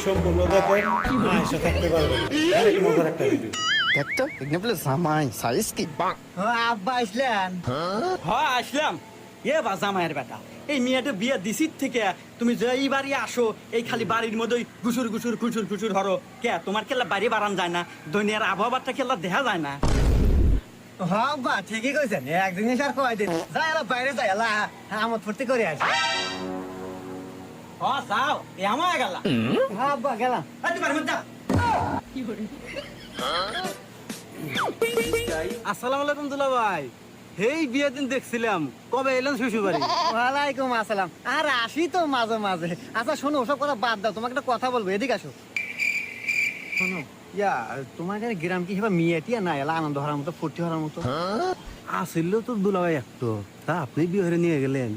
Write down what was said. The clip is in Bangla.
সম্পূর্ণ দেখেন আয়সা থাকতে পারবেন অনেক মজার একটা ভিডিও দেখতো এগুলো জামাই সাইজ কি আব্বা আসলেন? হ্যাঁ আসলাম। এ বাজা মায়ের বেটা, এই মেয়েটা বিয়ে দিছির থেকে তুমি যে এই বাড়ি আসো, এই খালি বাড়ির মধ্যেই গুসুর গুসুর খুচুর খুচুর হরো কে? তোমার খেলা বাড়ি বাড়ান যায় না? দুনিয়ার আবহাওয়াটা খেলা দেখা যায় না? হ্যাঁ আব্বা ঠিকই কইছেন, এক জিনিস আর কয় দিন যাই এলা বাইরে যাই এলা আমোদ ফুর্তি করে আসি। হ যাও, এ আমার গেল। হ্যাঁ আব্বা গেলাম। আসসালামু আলাইকুম দুলা ভাই, এই বিয়ে দিন দেখছিলাম, কবে এলেন শ্বশুর বাড়ি? ওয়ালাইকুম আসসালাম। আর আসি তো মাঝে মাঝে। আচ্ছা শোনো, ওসব কথা বাদ দাও, তোমাকে একটা কথা বলবো, এদিকে আসো। শোনো ইয়া, তোমার এখানে গ্রাম কি হেবা মিয়াটিয়া না এলা আনন্দ হওয়ার মতো ফুর্তি হওয়ার মতো? আসিল তো দুলা ভাই একটু, তা আপনি বিয়ে নিয়ে গেলেন?